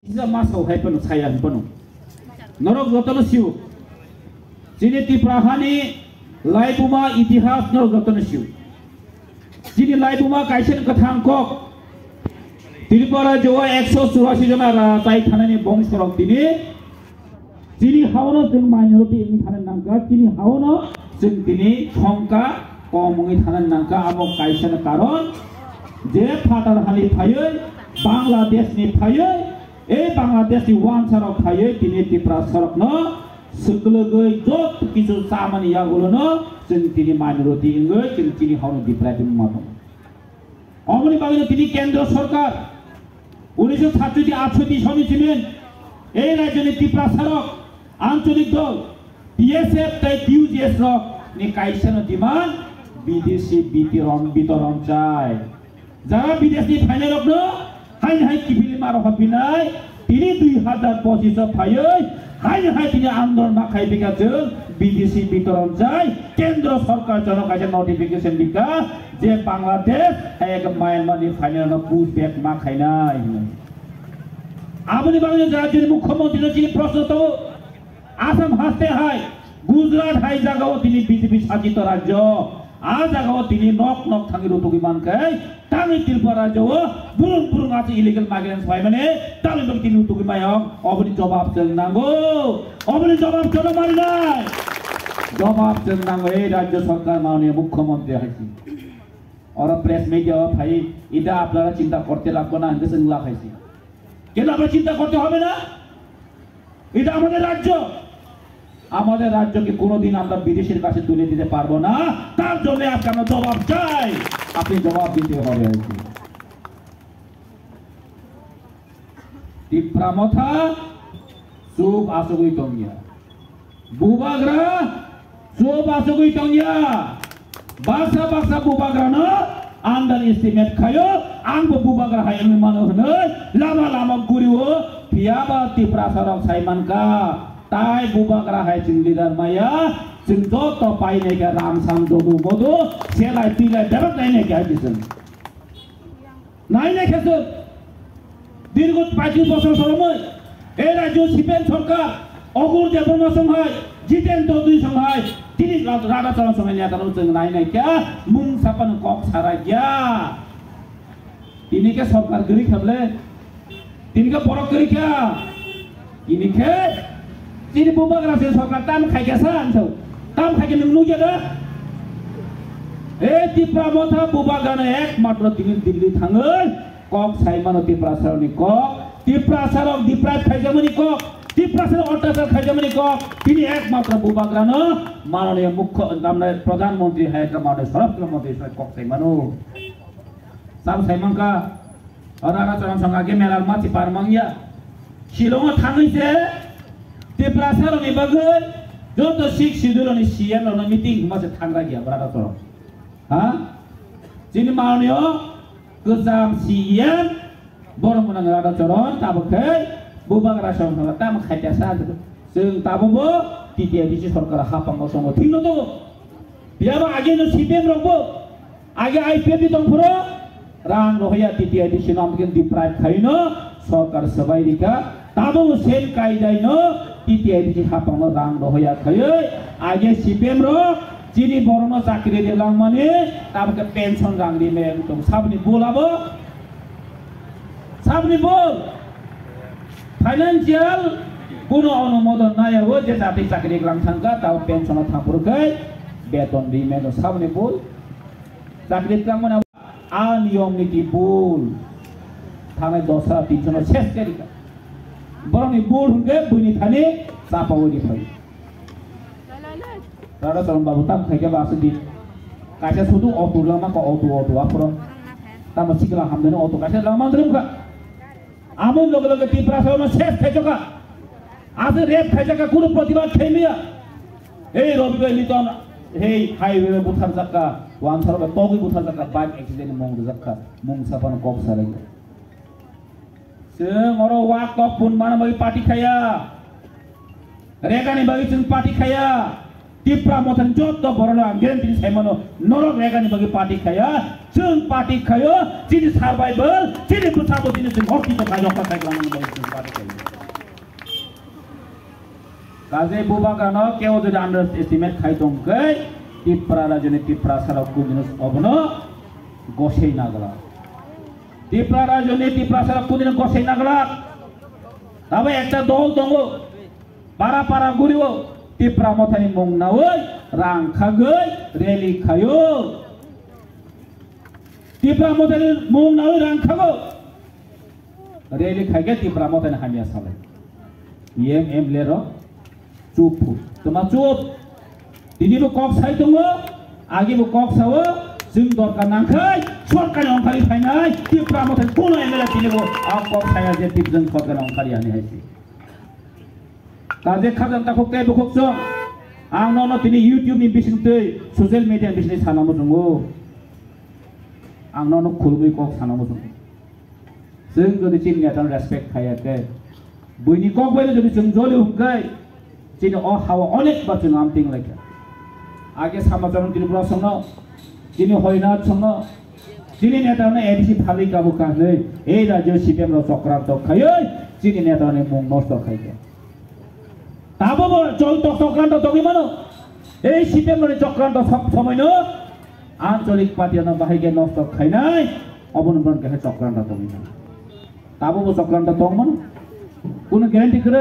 Isa masau hai penuh sayang penuh. Norok jotono siu. Sini tiprahani laibuma itihas norok jotono siu. Sini laibuma kaisen ketangkok. Tripura Jawa 184 jana ratai thanani bongsorok tini. Sini hawono jeng minority ini thanan nangka. Sini hawono jeng tini khongka komungi thanan nangka amo kaisen karon. Je fatar hali phayoy Bangladesh ni phayoy. Bangladesh di wan sarok phayoy tini tipra sarok no. Sekelagoi jot kisu samani ya gulono jeng tini minority ingoi jeng tini hawono diprai matom. Omoni bagino tini kendra sarkar 1967 সনে ছিলেন এই রাজ্যের ত্রিপুরা সড়ক আঞ্চলিক দল BSF তাই টিউজিএস rock নি কাইছেন demand বিদেশি বিতরণ চাই যারা বিদেশি ফাইনাল রক হাই হাই কিবিলি মার হবিনাই তিনি 2025 ফাইয় হাই হাই তিনি আন্দোলন মাখাই বিকাজে বিদেশি বিতরণ চাই কেন্দ্র সরকার জন্য কাছে নোটিফিকেশন দিকা যে বাংলাদেশ এক মায়ানমার নি ফাইনাল পুশ ব্যাক মাখাই নাই আপনি বাংলাদেশ রাজ্যের মুখ্যমন্ত্রী যিনি প্রশ্ন তো আসাম হাসতে হয় গুজরাট হাই জায়গাও তিনি বিজেপি শাসিত রাজ্য আ জায়গাও তিনি নক নক থাকি রতুকি মানকাই তামি ত্রিপুরা রাজ্য বুরুং বুরুং আছে ইলিগাল মাইগ্রেন্টস হয় মানে তামি বক তিনি রতুকি মায়ক অবনি জবাব চেন নাঙ্গো অবনি জবাব চল মারি নাই জবাব চেন নাঙ্গো এই রাজ্য সরকার মাননীয় মুখ্যমন্ত্রী হাইছি और प्रेस मीडिया भाई এটা আপনারা চিন্তা করতে লাগবে না আমি সেগুলা খাইছি কেন আমরা চিন্তা করতে হবে না এটা আমাদের রাজ্যকে কোনোদিন আমরা বিদেশের কাছে তুলে দিতে পারবো না তার জন্য আজকে আমরা জবাব চাই আপনি জবাব দিতে হবে টিপ্রা মথা সুপ আসগুই টঙ্গিয়া বুবাগ্রা সুপ আসগুই টঙ্গিয়া Baksa bubagra no andan estimate kayo ang bubagra hay ang mano hnoy lama guriwo piaba tipra sarok saiman ka tai bubagra hay cingdidar maya cingdo to pai ne ga ramsam dodu modu selai pilai darak nai ne ga disun nai ne khesu dirgo 25 বছর সময় এই রাজ্য CPM সরকার অগুর দেবনা সংহাই জিতেন্দ্র দুই সংহাই তিনি রাধা চরণ সঙ্গে নিয়ে তারা উচ্চ নাই নাই কে মুং সাপান কক সারা গিয়া তিনি কে সরকার গরি খাবলে তিনি কে বড় গরি কে তিনি কে তিনি বুবাগ্রা সে সরকার তাম খাই গেছে আনছো তাম খাই কে নু গেদা এই ত্রিপুরা মথা বুবাগ্রা একমাত্র তিনি দিল্লি থাঙ্গল কক সাইমানো ত্রিপুরা সারনি কক ত্রিপুরা সারক ডিপ্রাইভ খাই যামনি কক ত্রিপুরা অত্যাচার খাই যামনি কক তিনি একমাত্র বুবাগ্রা ন মাননীয় মুখ্য আমাদের প্রধানমন্ত্রী হায়দ্রা মাননীয় স্বরাষ্ট্রমন্ত্রী কক সাইমানো সাম সাইমানকা রাধা চরণ সঙ্গে মেলার মাছি পারমাংয়া শিলং থাঙ্গইছে ত্রিপুরা সারনি বাগৈ যত শিখ শিদুরনি সিএম রন মিটিং মাছে থাঙ্গা গিয়া রাধা চরণ হ্যাঁ যিনি মাননীয় গোজাম সিএম বড় মনাং রাধা চরণ তাবকে বুবাগ্রা সঙ্গে তাম খাইতেসা जों दाबो टिटिआइडिसि सरकार हापांगो संगो थिनो दो बियाबा आगे न सिपिएम रंगबो आगे आईपीएफ नि दंफोरो रां रहया टिटिआइडिसि नामके डिप्राइभ खाइनो सरकार सबाइरिका दाबो सेम कायदाइनो टिटिआइडिसि हापांगो रां रहया खायै आगे सिपिएम रो जिनि बरनो चाकरि देलां माने ताबके पेन्सन रां दिमे दं साबनि बोलाबो साबनि बोल फाइनान्शियल কোনো অনুমোদন নাই ও যে জাতি চাকরি গ্রাম থাকা তাও পেনশন থাকুরকে বেতন দিমে তো সামনে বল চাকরি গ্রাম মানে আনিয়ম নীতি বল থানায় 10 3 জন শেষ করিকা বরং এই বল হুঙ্গে বুনি থানে চাপাওরি ফাই রাধা চরণ বাবু তাম খাইকে বাসে দি কাছে শুধু অটো লামা ক অটো আপর তাম সিকলা হামদেন অটো কাছে লামা দ্রমকা আমন লগে লগে ত্রিপুরা সরণ শেষ খাইজকা आज रेप खाइजाका कुनो प्रतिबाद छैन এই রবিবার লিতন হেই হাইওয়ে বুথার জাকা ওয়ান সারবে তগি বুথার জাকা বাইক অ্যাক্সিডেন্ট মং জাকা মং সাপান কক সারাই जों अरो वाक पुन मान बागि पार्टी खाया रेगानि बागि जों पार्टी खाया टिप्रा मथन जत बरल ग्यारेन्टी छैमनो नरक रेगानि बगे पार्टी खाया जों पार्टी खायो जिनि सार्भाइभल जिनि बुथाबो जिनि जों हकि तो खायो का खाइलानो बगे पार्टी खायो काजे बुबा गानो केव जदि अंडर एस्टिमेट खाइ दंगै टिप्रा राजनि टिप्रा सारा कुदिनो अबनो गसेइ नागला टिप्रा राजनि टिप्रा सारा कुदिनो गसेइ नागला तबे एकटा दल दंगो पारा पारा गुरियो टिप्रा मथानि मुंनावै रां खागै रेली खायो टिप्रा मथानि मुंनावै रां खागो रेली खागे टिप्रा मथानि हामिया साले एम लेरो चुप तमा चुप दिनिबो कक साइ दङो आगेबो कक सावो जों दरकार नांखै सरकारनि अंखारि फायनाय टिप्रा मथानि कोनो एमएलए दिनिबो आ कक साया जे टिपजों सरकारनि अंखारि आनि हायसि काजे खाजान्ता खक्ते बखक्स आं न तिनि यूट्यूब नि बिसिंतै ससियेल मीडिया बिसिनि सानामो दङो आं न खुलबै कक सानामो दङ जों जदि चिन नेतान रेसपेक्ट खायाखै बयनि कक बायनो जदि जों जलि हुंखै चिन अ हाव अनेक बाथ्रा नाम थिं लायखा आगे समाचार त्रिपुरा संनो चिनि हयनाथ संनो चिनि नेताने एडिसि फालि काबु कानै ए राज्य सिपिएम रो चक्रान्त खायै चिनि नेताने मुं नष्ट खायके ताबो चल चक्रान्त दगि मानो ए सिपिएम रो चक्रान्त सब समयनो आঞ্চলিক पार्टीनो बाहायगे नष्ट खायनाय अबनबन के चक्रान्त दगि ताबो चक्रान्त दंमोन कोनो ग्यारेन्टी करे